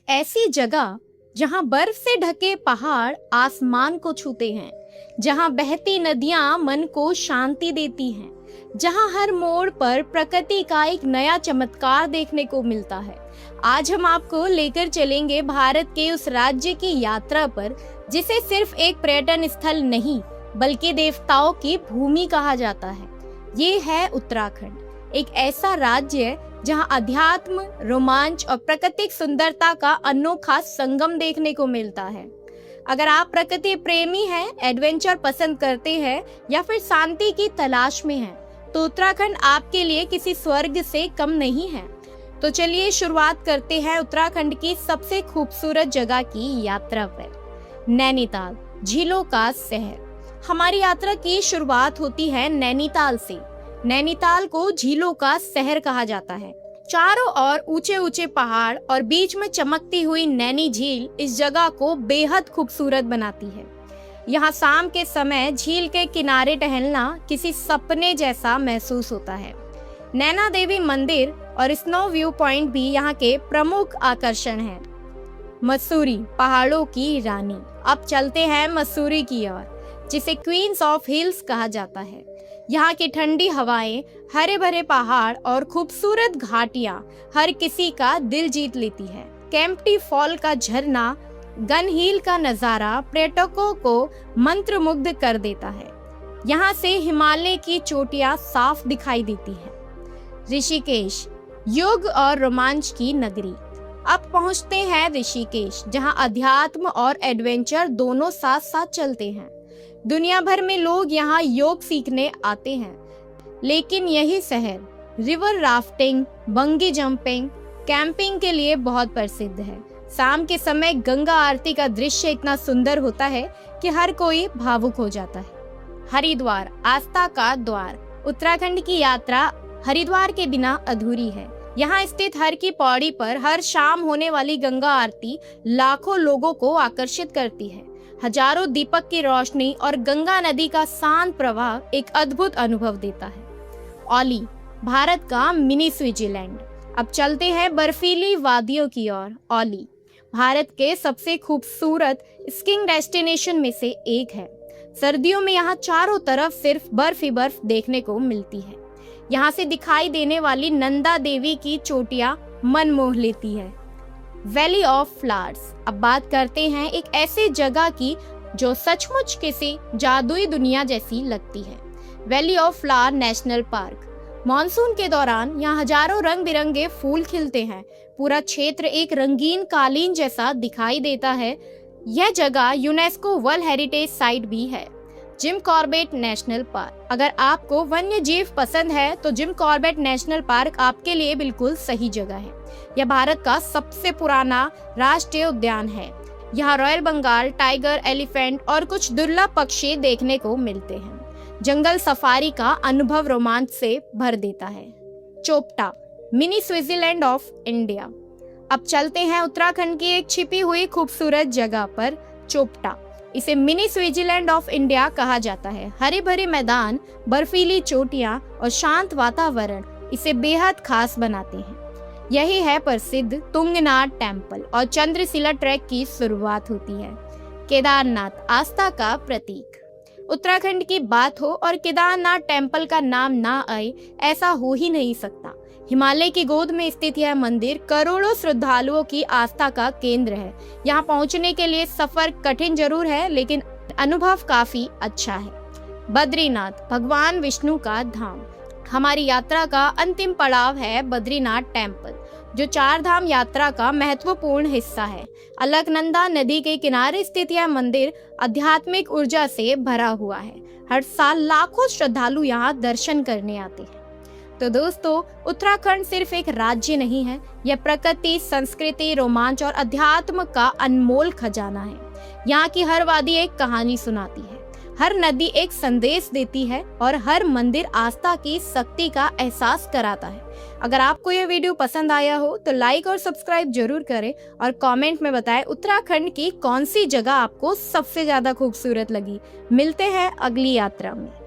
ऐसी जगह जहां बर्फ से ढके पहाड़ आसमान को छूते हैं, जहां बहती नदियां मन को शांति देती हैं, जहां हर मोड़ पर प्रकृति का एक नया चमत्कार देखने को मिलता है। आज हम आपको लेकर चलेंगे भारत के उस राज्य की यात्रा पर जिसे सिर्फ एक पर्यटन स्थल नहीं बल्कि देवताओं की भूमि कहा जाता है। ये है उत्तराखंड, एक ऐसा राज्य जहां अध्यात्म, रोमांच और प्राकृतिक सुंदरता का अनोखा संगम देखने को मिलता है। अगर आप प्रकृति प्रेमी हैं, एडवेंचर पसंद करते हैं या फिर शांति की तलाश में हैं, तो उत्तराखंड आपके लिए किसी स्वर्ग से कम नहीं है। तो चलिए शुरुआत करते हैं उत्तराखंड की सबसे खूबसूरत जगह की यात्रा पर। नैनीताल, झीलों का शहर। हमारी यात्रा की शुरुआत होती है नैनीताल से। नैनीताल को झीलों का शहर कहा जाता है। चारों ओर ऊंचे ऊंचे पहाड़ और बीच में चमकती हुई नैनी झील इस जगह को बेहद खूबसूरत बनाती है। यहाँ शाम के समय झील के किनारे टहलना किसी सपने जैसा महसूस होता है। नैना देवी मंदिर और स्नो व्यू पॉइंट भी यहाँ के प्रमुख आकर्षण हैं। मसूरी, पहाड़ों की रानी। अब चलते हैं मसूरी की ओर, जिसे क्वींस ऑफ हिल्स कहा जाता है। यहाँ की ठंडी हवाएं, हरे भरे पहाड़ और खूबसूरत घाटियां हर किसी का दिल जीत लेती है। केम्प्टी फॉल का झरना, गन हिल का नजारा पर्यटकों को मंत्रमुग्ध कर देता है। यहाँ से हिमालय की चोटियां साफ दिखाई देती हैं। ऋषिकेश, योग और रोमांच की नगरी। अब पहुँचते हैं ऋषिकेश, जहाँ अध्यात्म और एडवेंचर दोनों साथ साथ चलते हैं। दुनिया भर में लोग यहाँ योग सीखने आते हैं, लेकिन यही शहर रिवर राफ्टिंग, बंगी जंपिंग, कैंपिंग के लिए बहुत प्रसिद्ध है। शाम के समय गंगा आरती का दृश्य इतना सुंदर होता है कि हर कोई भावुक हो जाता है। हरिद्वार, आस्था का द्वार। उत्तराखंड की यात्रा हरिद्वार के बिना अधूरी है। यहाँ स्थित हर की पौड़ी पर हर शाम होने वाली गंगा आरती लाखों लोगों को आकर्षित करती है। हजारों दीपक की रोशनी और गंगा नदी का शांत प्रवाह एक अद्भुत अनुभव देता है। औली, भारत का मिनी स्विट्जरलैंड। अब चलते हैं बर्फीली वादियों की ओर। औली भारत के सबसे खूबसूरत स्कीइंग डेस्टिनेशन में से एक है। सर्दियों में यहाँ चारों तरफ सिर्फ बर्फ ही बर्फ देखने को मिलती है। यहाँ से दिखाई देने वाली नंदा देवी की चोटियां मन मोह लेती है। Valley of flowers. अब बात करते हैं एक ऐसे जगह की जो सचमुच किसी जादुई दुनिया जैसी लगती है। Valley of flower national park. Monsoon के दौरान यहाँ हजारों रंग बिरंगे फूल खिलते हैं। पूरा क्षेत्र एक रंगीन कालीन जैसा दिखाई देता है। यह जगह यूनेस्को वर्ल्ड हेरिटेज साइट भी है। Jim Corbett national park. अगर आपको वन्य जीव पसंद है तो जिम कॉर्बेट नेशनल पार्क आपके लिए बिल्कुल सही जगह है। यह भारत का सबसे पुराना राष्ट्रीय उद्यान है। यहाँ रॉयल बंगाल टाइगर, एलिफेंट और कुछ दुर्लभ पक्षी देखने को मिलते हैं। जंगल सफारी का अनुभव रोमांच से भर देता है। Chopta, mini Switzerland of India. अब चलते हैं उत्तराखंड की एक छिपी हुई खूबसूरत जगह पर, चोपटा। इसे मिनी स्विट्जरलैंड ऑफ इंडिया कहा जाता है। हरे भरे मैदान, बर्फीली चोटियां और शांत वातावरण इसे बेहद खास बनाते हैं। यही है प्रसिद्ध तुंगनाथ टेम्पल और चंद्रशिला ट्रैक की शुरुआत होती है। केदारनाथ, आस्था का प्रतीक। उत्तराखंड की बात हो और केदारनाथ टेम्पल का नाम ना आए, ऐसा हो ही नहीं सकता। हिमालय की गोद में स्थित यह मंदिर करोड़ों श्रद्धालुओं की आस्था का केंद्र है। यहाँ पहुँचने के लिए सफर कठिन जरूर है, लेकिन अनुभव काफी अच्छा है। बद्रीनाथ, भगवान विष्णु का धाम। हमारी यात्रा का अंतिम पड़ाव है बद्रीनाथ टेम्पल, जो चार धाम यात्रा का महत्वपूर्ण हिस्सा है। अलकनंदा नदी के किनारे स्थित यह मंदिर आध्यात्मिक ऊर्जा से भरा हुआ है। हर साल लाखों श्रद्धालु यहाँ दर्शन करने आते हैं। तो दोस्तों, उत्तराखंड सिर्फ एक राज्य नहीं है, यह प्रकृति, संस्कृति, रोमांच और अध्यात्म का अनमोल खजाना है। यहाँ की हर वादी एक कहानी सुनाती है, हर नदी एक संदेश देती है और हर मंदिर आस्था की शक्ति का एहसास कराता है। अगर आपको यह वीडियो पसंद आया हो तो लाइक और सब्सक्राइब जरूर करें और कमेंट में बताएं उत्तराखंड की कौन सी जगह आपको सबसे ज्यादा खूबसूरत लगी। मिलते हैं अगली यात्रा में।